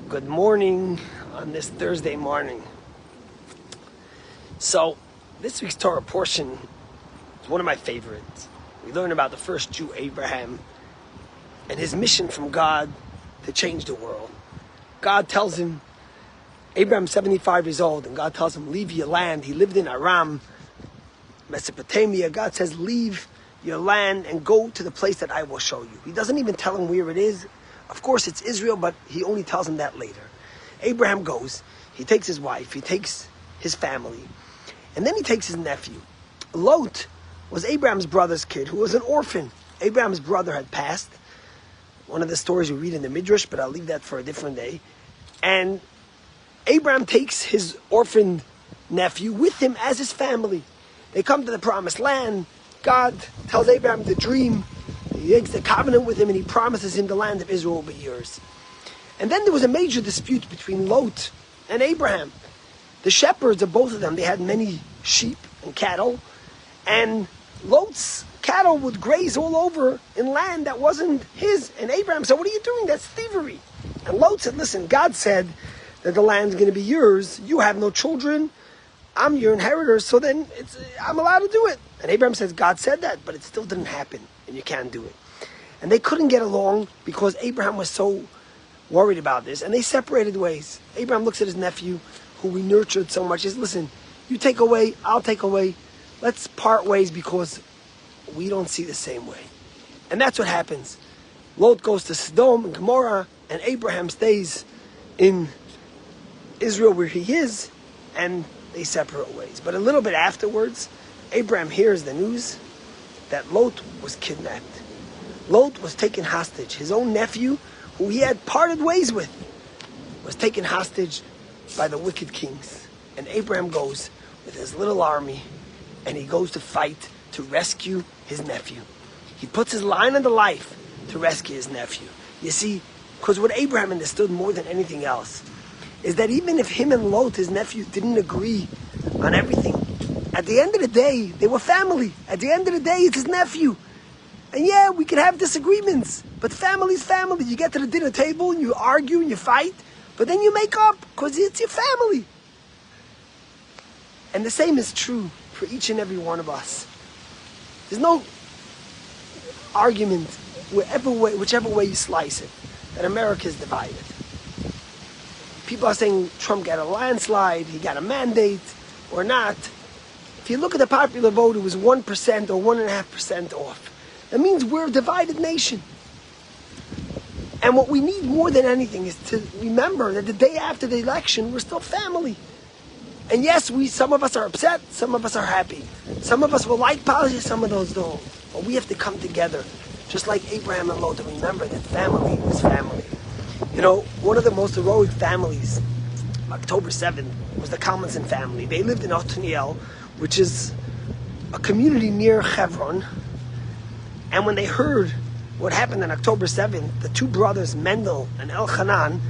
Good morning on this Thursday morning. So, this week's Torah portion is one of my favorites. We learn about the first Jew, Abraham, and his mission from God to change the world. God tells him, Abraham's 75 years old, and God tells him, leave your land. He lived in Aram, Mesopotamia. God says, leave your land and go to the place that I will show you. He doesn't even tell him where it is. Of course, it's Israel, but he only tells him that later. Abraham goes, he takes his wife, he takes his family, and then he takes his nephew. Lot was Abraham's brother's kid, who was an orphan. Abraham's brother had passed. One of the stories we read in the Midrash, but I'll leave that for a different day. And Abraham takes his orphaned nephew with him as his family. They come to the promised land. God tells Abraham the dream. He makes the covenant with him and he promises him the land of Israel will be yours. And then there was a major dispute between Lot and Abraham. The shepherds of both of them, they had many sheep and cattle, and Lot's cattle would graze all over in land that wasn't his. And Abraham said, what are you doing? That's thievery. And Lot said, listen, God said that the land's going to be yours. You have no children. I'm your inheritor, so then I'm allowed to do it. And Abraham says, God said that, but it still didn't happen, and you can't do it. And they couldn't get along because Abraham was so worried about this, and they separated ways. Abraham looks at his nephew, who we nurtured so much. He says, listen, you take away, I'll take away. Let's part ways because we don't see the same way. And that's what happens. Lot goes to Sodom and Gomorrah, and Abraham stays in Israel where he is, and they separate ways. But a little bit afterwards, Abraham hears the news that Lot was kidnapped. Lot was taken hostage. His own nephew, who he had parted ways with, was taken hostage by the wicked kings. And Abraham goes with his little army, and he goes to fight to rescue his nephew. He puts his line on the life to rescue his nephew. You see, because what Abraham understood more than anything else is that even if him and Lot, his nephew, didn't agree on everything, at the end of the day, they were family. At the end of the day, it's his nephew. And yeah, we can have disagreements, but family's family. You get to the dinner table and you argue and you fight, but then you make up because it's your family. And the same is true for each and every one of us. There's no argument, whichever way you slice it, that America is divided. People are saying Trump got a landslide, he got a mandate, or not. If you look at the popular vote, it was 1% or 1.5% off. That means we're a divided nation. And what we need more than anything is to remember that the day after the election, we're still family. And yes, some of us are upset, some of us are happy. Some of us will like politics, some of those don't. But we have to come together, just like Abraham and Lot, to remember that family is family. You know, one of the most heroic families, October 7th, was the Kalmanson family. They lived in Othniel, which is a community near Hebron. And when they heard what happened on October 7th, the two brothers, Mendel and Elchanan,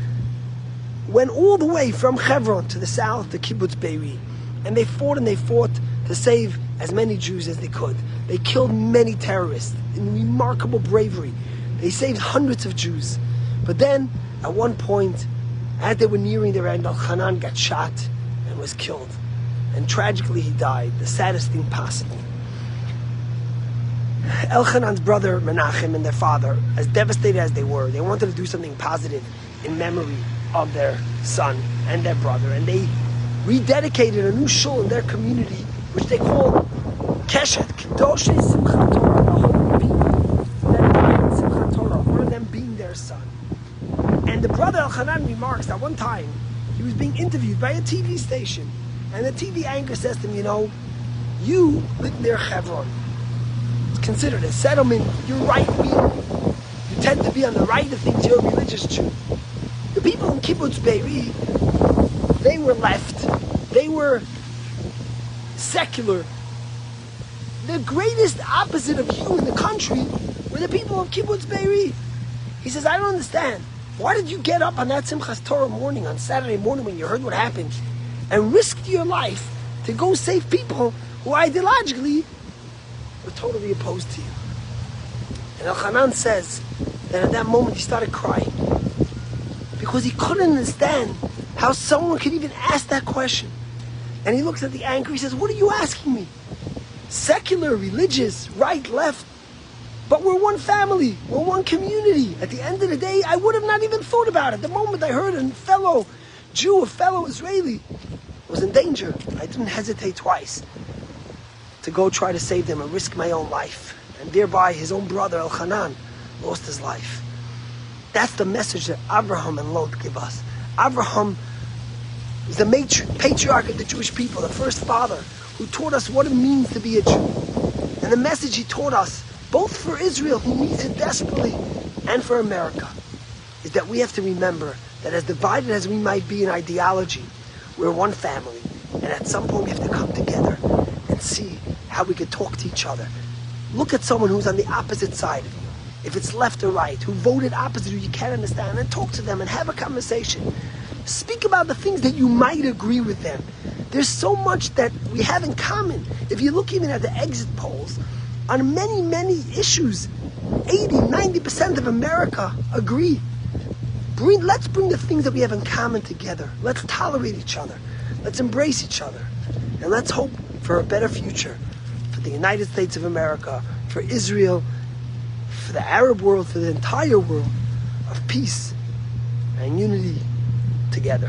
went all the way from Hebron to the south to Kibbutz Be'eri. And they fought to save as many Jews as they could. They killed many terrorists in remarkable bravery. They saved hundreds of Jews. But then, at one point, as they were nearing their end, Elchanan got shot and was killed. And tragically he died, the saddest thing possible. Elchanan's brother Menachem and their father, as devastated as they were, they wanted to do something positive in memory of their son and their brother. And they rededicated a new shul in their community, which they called Keshet Kedoshei Simchat Torah, the holy people that died in Simchat Torah, one of them being their son. And the brother Elchanan remarks that one time he was being interviewed by a TV station, and the TV anchor says to him, you know, you live near Hebron. It's considered a settlement. You're right-wing. You tend to be on the right of things. You're a religious Jew. The people in Kibbutz Be'eri, they were left. They were secular. The greatest opposite of you in the country were the people of Kibbutz Be'eri. He says, I don't understand. Why did you get up on that Simchas Torah morning, on Saturday morning when you heard what happened, and risked your life to go save people who ideologically were totally opposed to you? And Elchanan says that at that moment he started crying. because he couldn't understand how someone could even ask that question. And he looks at the anchor, he says, what are you asking me? Secular, religious, right, left. But we're one family, we're one community. At the end of the day, I would have not even thought about it. The moment I heard a fellow Jew, a fellow Israeli was in danger, I didn't hesitate twice to go try to save them and risk my own life. And thereby his own brother Elchanan lost his life. That's the message that Abraham and Lot give us. Abraham is the patriarch of the Jewish people, the first father who taught us what it means to be a Jew. And the message he taught us, both for Israel, who needs it desperately, and for America, is that we have to remember that as divided as we might be in ideology, we're one family. And at some point we have to come together and see how we could talk to each other. Look at someone who's on the opposite side of you, if it's left or right, who voted opposite, who you can't understand, and talk to them and have a conversation. Speak about the things that you might agree with them. There's so much that we have in common. If you look even at the exit polls, on many, many issues, 80-90% of America agree. Let's bring the things that we have in common together. Let's tolerate each other. Let's embrace each other. And let's hope for a better future for the United States of America, for Israel, for the Arab world, for the entire world, of peace and unity together.